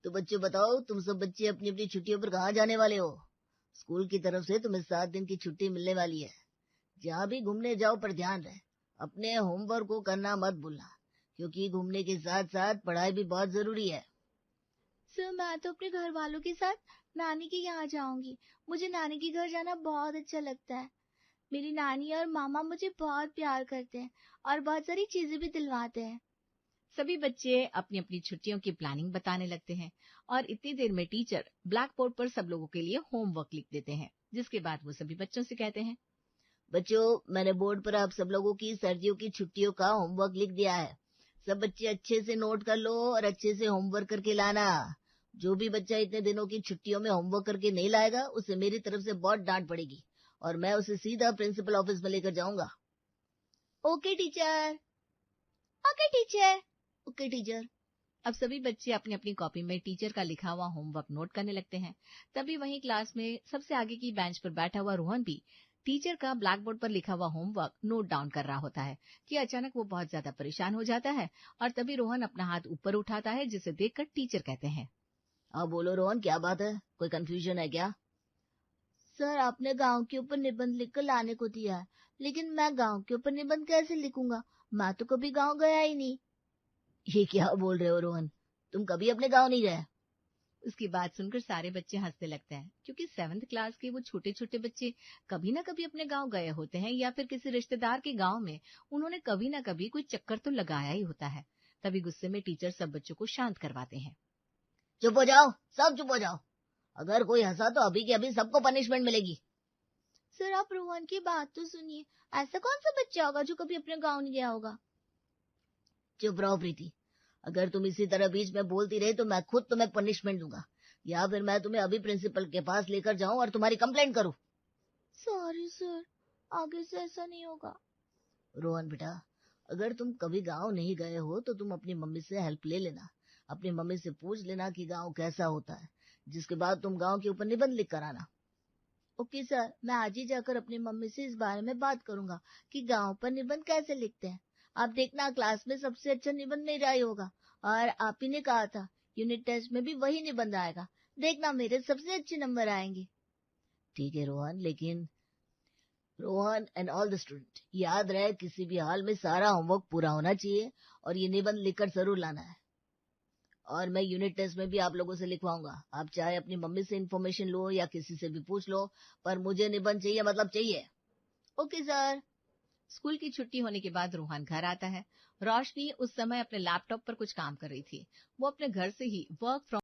तो बच्चों बताओ, तुम सब बच्चे अपनी अपनी छुट्टियों पर कहाँ जाने वाले हो? स्कूल की तरफ से तुम्हें 7 दिन की छुट्टी मिलने वाली है। जहाँ भी घूमने जाओ पर ध्यान रहे, अपने होमवर्क को करना मत भूलना, क्योंकि घूमने के साथ साथ पढ़ाई भी बहुत जरूरी है। सर मैं तो अपने घर वालों के साथ नानी के यहाँ जाऊंगी। मुझे नानी के घर जाना बहुत अच्छा लगता है। मेरी नानी और मामा मुझे बहुत प्यार करते हैं और बहुत सारी चीजें भी दिलवाते हैं। सभी बच्चे अपनी अपनी छुट्टियों की प्लानिंग बताने लगते हैं और इतनी देर में टीचर ब्लैक बोर्ड पर सब लोगों के लिए होमवर्क लिख देते हैं, जिसके बाद वो सभी बच्चों से कहते हैं। बच्चों, मैंने बोर्ड पर आप सब लोगों की सर्दियों की छुट्टियों का होमवर्क लिख दिया है। सब बच्चे अच्छे से नोट कर लो और अच्छे से होमवर्क करके लाना। जो भी बच्चा इतने दिनों की छुट्टियों में होमवर्क करके नहीं लाएगा, उसे मेरी तरफ से बहुत डांट पड़ेगी और मैं उसे सीधा प्रिंसिपल ऑफिस में लेकर जाऊंगा। Okay teacher. Okay teacher. Okay teacher. अब सभी बच्चे अपनी अपनी कॉपी में टीचर का लिखा हुआ होमवर्क नोट करने लगते हैं। तभी वहीं क्लास में सबसे आगे की बेंच पर बैठा हुआ रोहन भी टीचर का ब्लैक बोर्ड पर लिखा हुआ होमवर्क नोट डाउन कर रहा होता है कि अचानक वो बहुत ज्यादा परेशान हो जाता है और तभी रोहन अपना हाथ ऊपर उठाता है, जिसे देखकर टीचर कहते हैं। हाँ बोलो रोहन, क्या बात है? कोई कंफ्यूजन है क्या? सर आपने गांव के ऊपर निबंध लिखकर लाने को दिया है, लेकिन मैं गांव के ऊपर निबंध कैसे लिखूंगा? मैं तो कभी गांव गया ही नहीं। ये क्या बोल रहे हो रोहन? तुम कभी अपने गांव नहीं गए? उसकी बात सुनकर सारे बच्चे हंसने लगते हैं, क्योंकि 7th क्लास के वो छोटे छोटे बच्चे कभी ना कभी अपने गांव गए होते हैं या फिर किसी रिश्तेदार के गांव में उन्होंने कभी ना कभी कोई चक्कर तो लगाया ही होता है। तभी गुस्से में टीचर सब बच्चों को शांत करवाते हैं। चुप हो जाओ, सब चुप हो जाओ। अगर कोई हंसा तो अभी के अभी सबको पनिशमेंट मिलेगी। सर आप रोहन की बात तो सुनिए। ऐसा कौन सा बच्चा होगा जो कभी अपने गांव नहीं गया होगा? चुप रहो प्रीति। अगर तुम इसी तरह बीच में बोलती रही तो मैं खुद तुम्हें पनिशमेंट दूंगा, या फिर मैं तुम्हें अभी प्रिंसिपल के पास लेकर जाऊं और तुम्हारी कंप्लेंट करूं। सॉरी सर, आगे से ऐसा नहीं होगा। रोहन बेटा, अगर तुम कभी गांव नहीं गए हो तो तुम अपनी मम्मी से हेल्प ले लेना। अपनी मम्मी से पूछ लेना कि गांव कैसा होता है, जिसके बाद तुम गांव के ऊपर निबंध लिख कर आना। ओके सर, मैं आज ही जाकर अपनी मम्मी से इस बारे में बात करूंगा कि गांव पर निबंध कैसे लिखते हैं। आप देखना क्लास में सबसे अच्छा निबंध मेरा ही होगा, और आप ही ने कहा था यूनिट टेस्ट में भी वही निबंध आएगा। देखना मेरे सबसे अच्छे नंबर आएंगे। ठीक है रोहन, लेकिन Rohan and all the student, याद रहे किसी भी हाल में सारा होमवर्क पूरा होना चाहिए और ये निबंध लिखकर जरूर लाना है। और मैं यूनिट टेस्ट में भी आप लोगों से लिखवाऊंगा। आप चाहे अपनी मम्मी से इन्फॉर्मेशन लो या किसी से भी पूछ लो, पर मुझे निबंध चाहिए, मतलब चाहिए। Okay sir. स्कूल की छुट्टी होने के बाद रोहन घर आता है। रोशनी उस समय अपने लैपटॉप पर कुछ काम कर रही थी। वो अपने घर से ही वर्क फ्रॉम